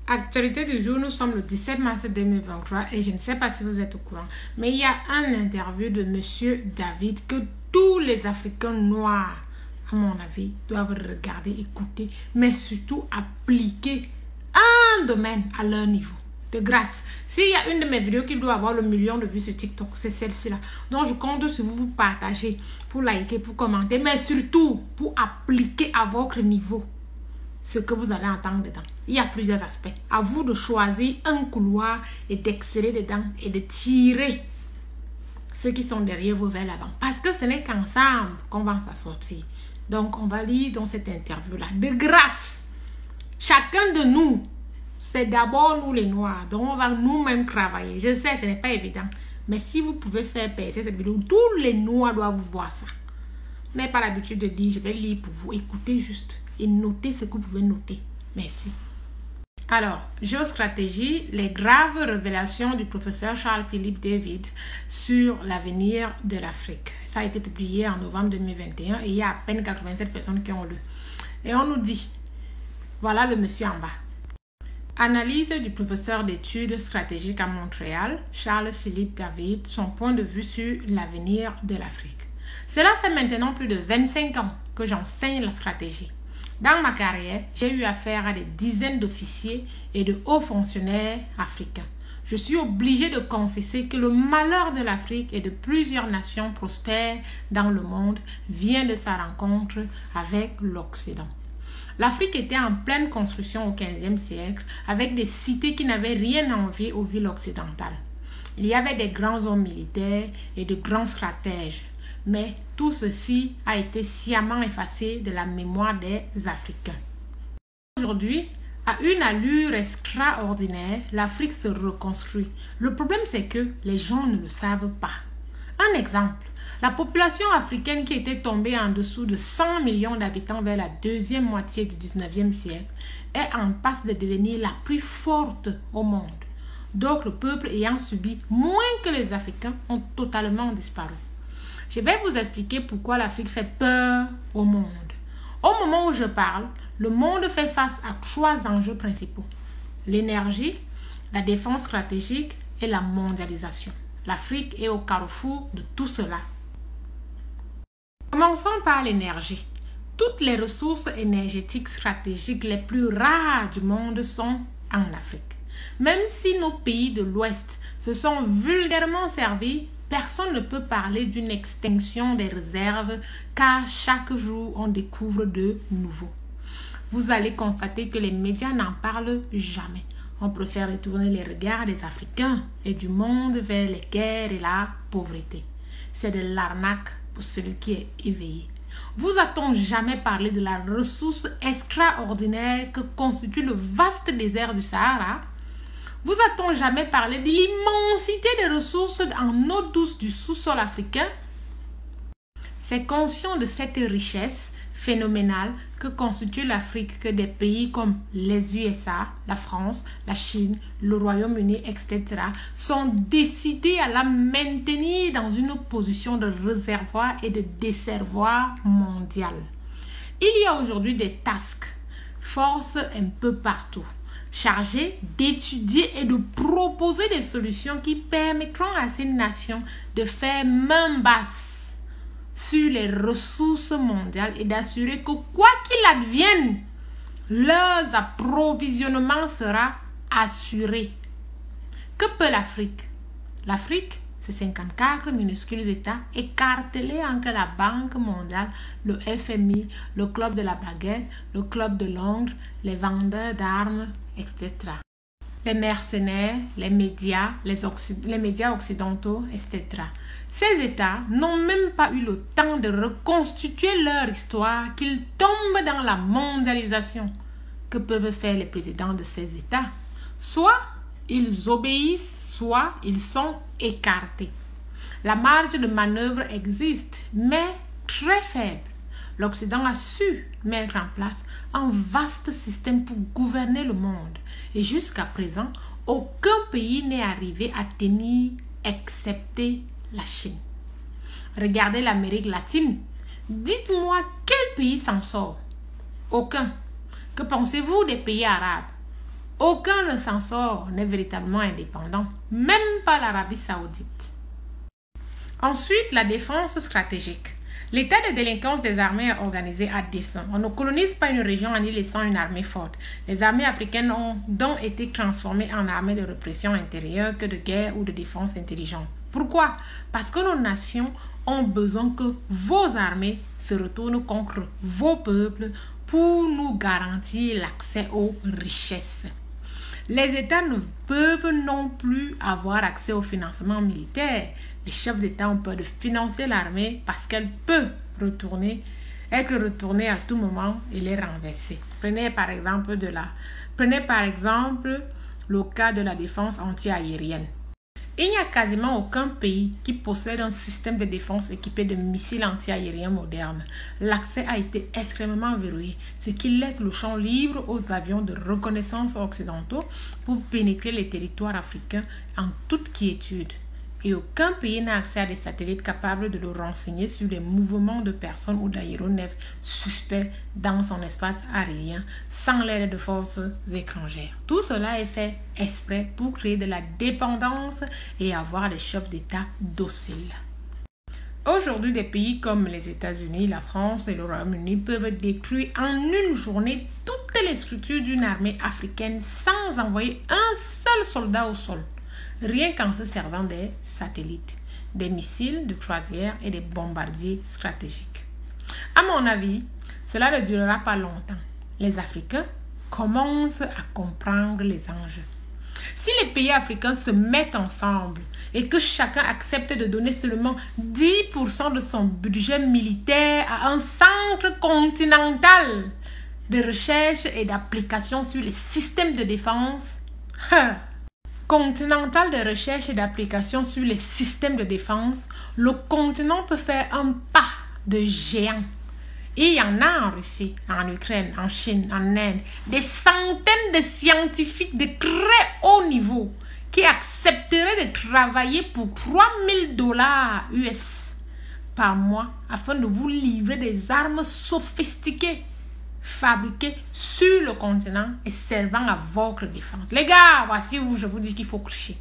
Actualité du jour, nous sommes le 17 mars 2023 et je ne sais pas si vous êtes au courant, mais il y a un interview de Monsieur David que tous les Africains noirs, à mon avis, doivent regarder, écouter, mais surtout appliquer un domaine à leur niveau. De grâce, s'il y a une de mes vidéos qui doit avoir le million de vues sur TikTok, c'est celle-ci-là. Donc, je compte sur vous pour partager, pour liker, pour commenter, mais surtout pour appliquer à votre niveau ce que vous allez entendre dedans. Il y a plusieurs aspects. À vous de choisir un couloir et d'exceller dedans et de tirer ceux qui sont derrière vous vers l'avant. Parce que ce n'est qu'ensemble qu'on va s'en sortir. Donc, on va lire dans cette interview-là. De grâce, chacun de nous, c'est d'abord nous les Noirs. Donc, on va nous-mêmes travailler. Je sais, ce n'est pas évident. Mais si vous pouvez faire percer cette vidéo, tous les Noirs doivent voir ça. Vous n'avez pas l'habitude de dire, je vais lire pour vous. Écoutez juste et notez ce que vous pouvez noter. Merci. Alors, géostratégie, les graves révélations du professeur Charles-Philippe David sur l'avenir de l'Afrique. Ça a été publié en novembre 2021 et il y a à peine 87 personnes qui ont lu. Et on nous dit, voilà le monsieur en bas. Analyse du professeur d'études stratégiques à Montréal, Charles-Philippe David, son point de vue sur l'avenir de l'Afrique. Cela fait maintenant plus de 25 ans que j'enseigne la stratégie. Dans ma carrière, j'ai eu affaire à des dizaines d'officiers et de hauts fonctionnaires africains. Je suis obligée de confesser que le malheur de l'Afrique et de plusieurs nations prospères dans le monde vient de sa rencontre avec l'Occident. L'Afrique était en pleine construction au XVe siècle avec des cités qui n'avaient rien à envier aux villes occidentales. Il y avait des grands hommes militaires et de grands stratèges. Mais tout ceci a été sciemment effacé de la mémoire des Africains. Aujourd'hui, à une allure extraordinaire, l'Afrique se reconstruit. Le problème, c'est que les gens ne le savent pas. Un exemple, la population africaine qui était tombée en dessous de 100 millions d'habitants vers la deuxième moitié du 19e siècle est en passe de devenir la plus forte au monde. D'autres peuples ayant subi moins que les Africains ont totalement disparu. Je vais vous expliquer pourquoi l'Afrique fait peur au monde. Au moment où je parle, le monde fait face à 3 enjeux principaux. L'énergie, la défense stratégique et la mondialisation. L'Afrique est au carrefour de tout cela. Commençons par l'énergie. Toutes les ressources énergétiques stratégiques les plus rares du monde sont en Afrique. Même si nos pays de l'Ouest se sont vulgairement servis, personne ne peut parler d'une extinction des réserves car chaque jour on découvre de nouveaux. Vous allez constater que les médias n'en parlent jamais. On préfère retourner les regards des Africains et du monde vers les guerres et la pauvreté. C'est de l'arnaque pour celui qui est éveillé. Vous a-t-on jamais parlé de la ressource extraordinaire que constitue le vaste désert du Sahara? Vous a-t-on jamais parlé de l'immensité des ressources en eau douce du sous-sol africain? C'est conscient de cette richesse phénoménale que constitue l'Afrique que des pays comme les USA, la France, la Chine, le Royaume-Uni, etc. sont décidés à la maintenir dans une position de réservoir et de desservoir mondial. Il y a aujourd'hui des task force un peu partout, chargé d'étudier et de proposer des solutions qui permettront à ces nations de faire main basse sur les ressources mondiales et d'assurer que quoi qu'il advienne, leur approvisionnement sera assuré. Que peut l'Afrique? L'Afrique, c'est 54 minuscules États écartelés entre la Banque mondiale, le FMI, le Club de la baguette, le Club de Londres, les vendeurs d'armes, etc. Les mercenaires, les médias occidentaux, etc. Ces États n'ont même pas eu le temps de reconstituer leur histoire qu'ils tombent dans la mondialisation. Que peuvent faire les présidents de ces États? Soit ils obéissent, soit ils sont écartés. La marge de manœuvre existe, mais très faible. L'Occident a su mettre en place un vaste système pour gouverner le monde. Et jusqu'à présent, aucun pays n'est arrivé à tenir, excepté la Chine. Regardez l'Amérique latine. Dites-moi quel pays s'en sort? Aucun. Que pensez-vous des pays arabes? Aucun ne s'en sort, n'est véritablement indépendant, même pas l'Arabie Saoudite. Ensuite, la défense stratégique. L'état de délinquance des armées est organisé à dessein. On ne colonise pas une région en y laissant une armée forte. Les armées africaines ont donc été transformées en armées de répression intérieure que de guerre ou de défense intelligente. Pourquoi? Parce que nos nations ont besoin que vos armées se retournent contre vos peuples pour nous garantir l'accès aux richesses. Les États ne peuvent non plus avoir accès au financement militaire. Les chefs d'État ont peur de financer l'armée parce qu'elle peut être retournée à tout moment et les renverser. Prenez par exemple le cas de la défense anti-aérienne. Il n'y a quasiment aucun pays qui possède un système de défense équipé de missiles anti-aériens modernes. L'accès a été extrêmement verrouillé, ce qui laisse le champ libre aux avions de reconnaissance occidentaux pour pénétrer les territoires africains en toute quiétude. Et aucun pays n'a accès à des satellites capables de le renseigner sur les mouvements de personnes ou d'aéronefs suspects dans son espace aérien sans l'aide de forces étrangères. Tout cela est fait exprès pour créer de la dépendance et avoir des chefs d'État dociles. Aujourd'hui, des pays comme les États-Unis, la France et le Royaume-Uni peuvent détruire en une journée toutes les structures d'une armée africaine sans envoyer un seul soldat au sol. Rien qu'en se servant des satellites, des missiles de croisière et des bombardiers stratégiques. À mon avis, cela ne durera pas longtemps. Les Africains commencent à comprendre les enjeux. Si les pays africains se mettent ensemble et que chacun accepte de donner seulement 10% de son budget militaire à un centre continental de recherche et d'application sur les systèmes de défense, le continent peut faire un pas de géant. Et il y en a en Russie, en Ukraine, en Chine, en Inde, des centaines de scientifiques de très haut niveau qui accepteraient de travailler pour $3 000 US par mois afin de vous livrer des armes sophistiquées fabriqués sur le continent et servant à votre défense. Les gars, voici où je vous dis qu'il faut crier.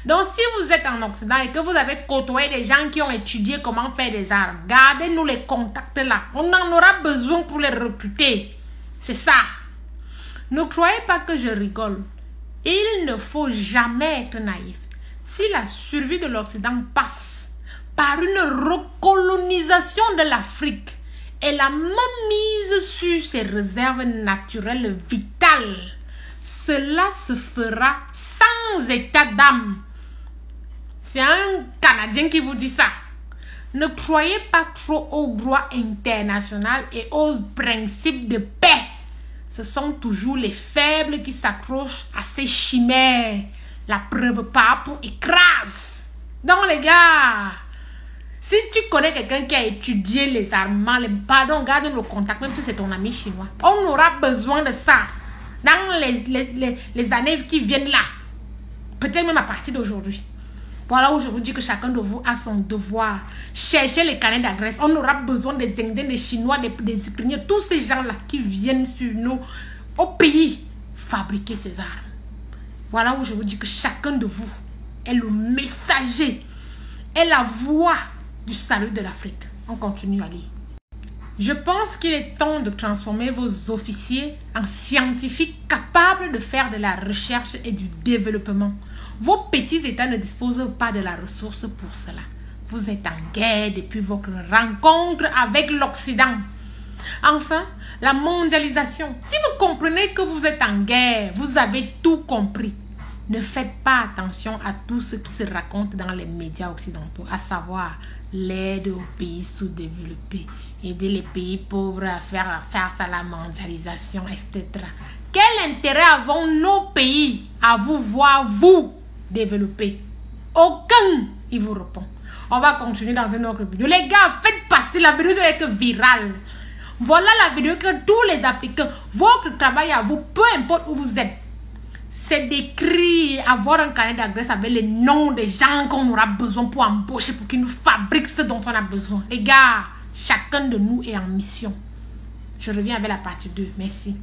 Donc, si vous êtes en Occident et que vous avez côtoyé des gens qui ont étudié comment faire des armes, gardez-nous les contacts là. On en aura besoin pour les recruter. C'est ça. Ne croyez pas que je rigole. Il ne faut jamais être naïf. Si la survie de l'Occident passe par une recolonisation de l'Afrique, et la mainmise sur ses réserves naturelles vitales, cela se fera sans état d'âme. C'est un Canadien qui vous dit ça. Ne croyez pas trop au droit international et aux principes de paix. Ce sont toujours les faibles qui s'accrochent à ces chimères. La preuve pas pour écrase. Donc les gars, si tu connais quelqu'un qui a étudié les armements, garde le contact, même si c'est ton ami chinois. On aura besoin de ça dans les années qui viennent là. Peut-être même à partir d'aujourd'hui. Voilà où je vous dis que chacun de vous a son devoir. Cherchez les canets d'adresse. On aura besoin des Indiens, des Chinois, des Ukrainiens, tous ces gens-là qui viennent sur nous, au pays, fabriquer ces armes. Voilà où je vous dis que chacun de vous est le messager, est la voix du salut de l'Afrique. On continue à lire. Je pense qu'il est temps de transformer vos officiers en scientifiques capables de faire de la recherche et du développement. Vos petits États ne disposent pas de la ressource pour cela. Vous êtes en guerre depuis votre rencontre avec l'Occident. Enfin, la mondialisation. Si vous comprenez que vous êtes en guerre, vous avez tout compris. Ne faites pas attention à tout ce qui se raconte dans les médias occidentaux, à savoir l'aide aux pays sous-développés, aider les pays pauvres à faire face à la mondialisation, etc. Quel intérêt avons nos pays à vous voir, vous, développer? Aucun, il vous répond. On va continuer dans une autre vidéo. Les gars, faites passer la vidéo, c'est que virale. Voilà la vidéo que tous les Africains, votre travail à vous, peu importe où vous êtes, c'est d'écrire, avoir un carnet d'adresse avec les noms des gens qu'on aura besoin pour embaucher, pour qu'ils nous fabriquent ce dont on a besoin. Les gars, chacun de nous est en mission. Je reviens avec la partie 2. Merci.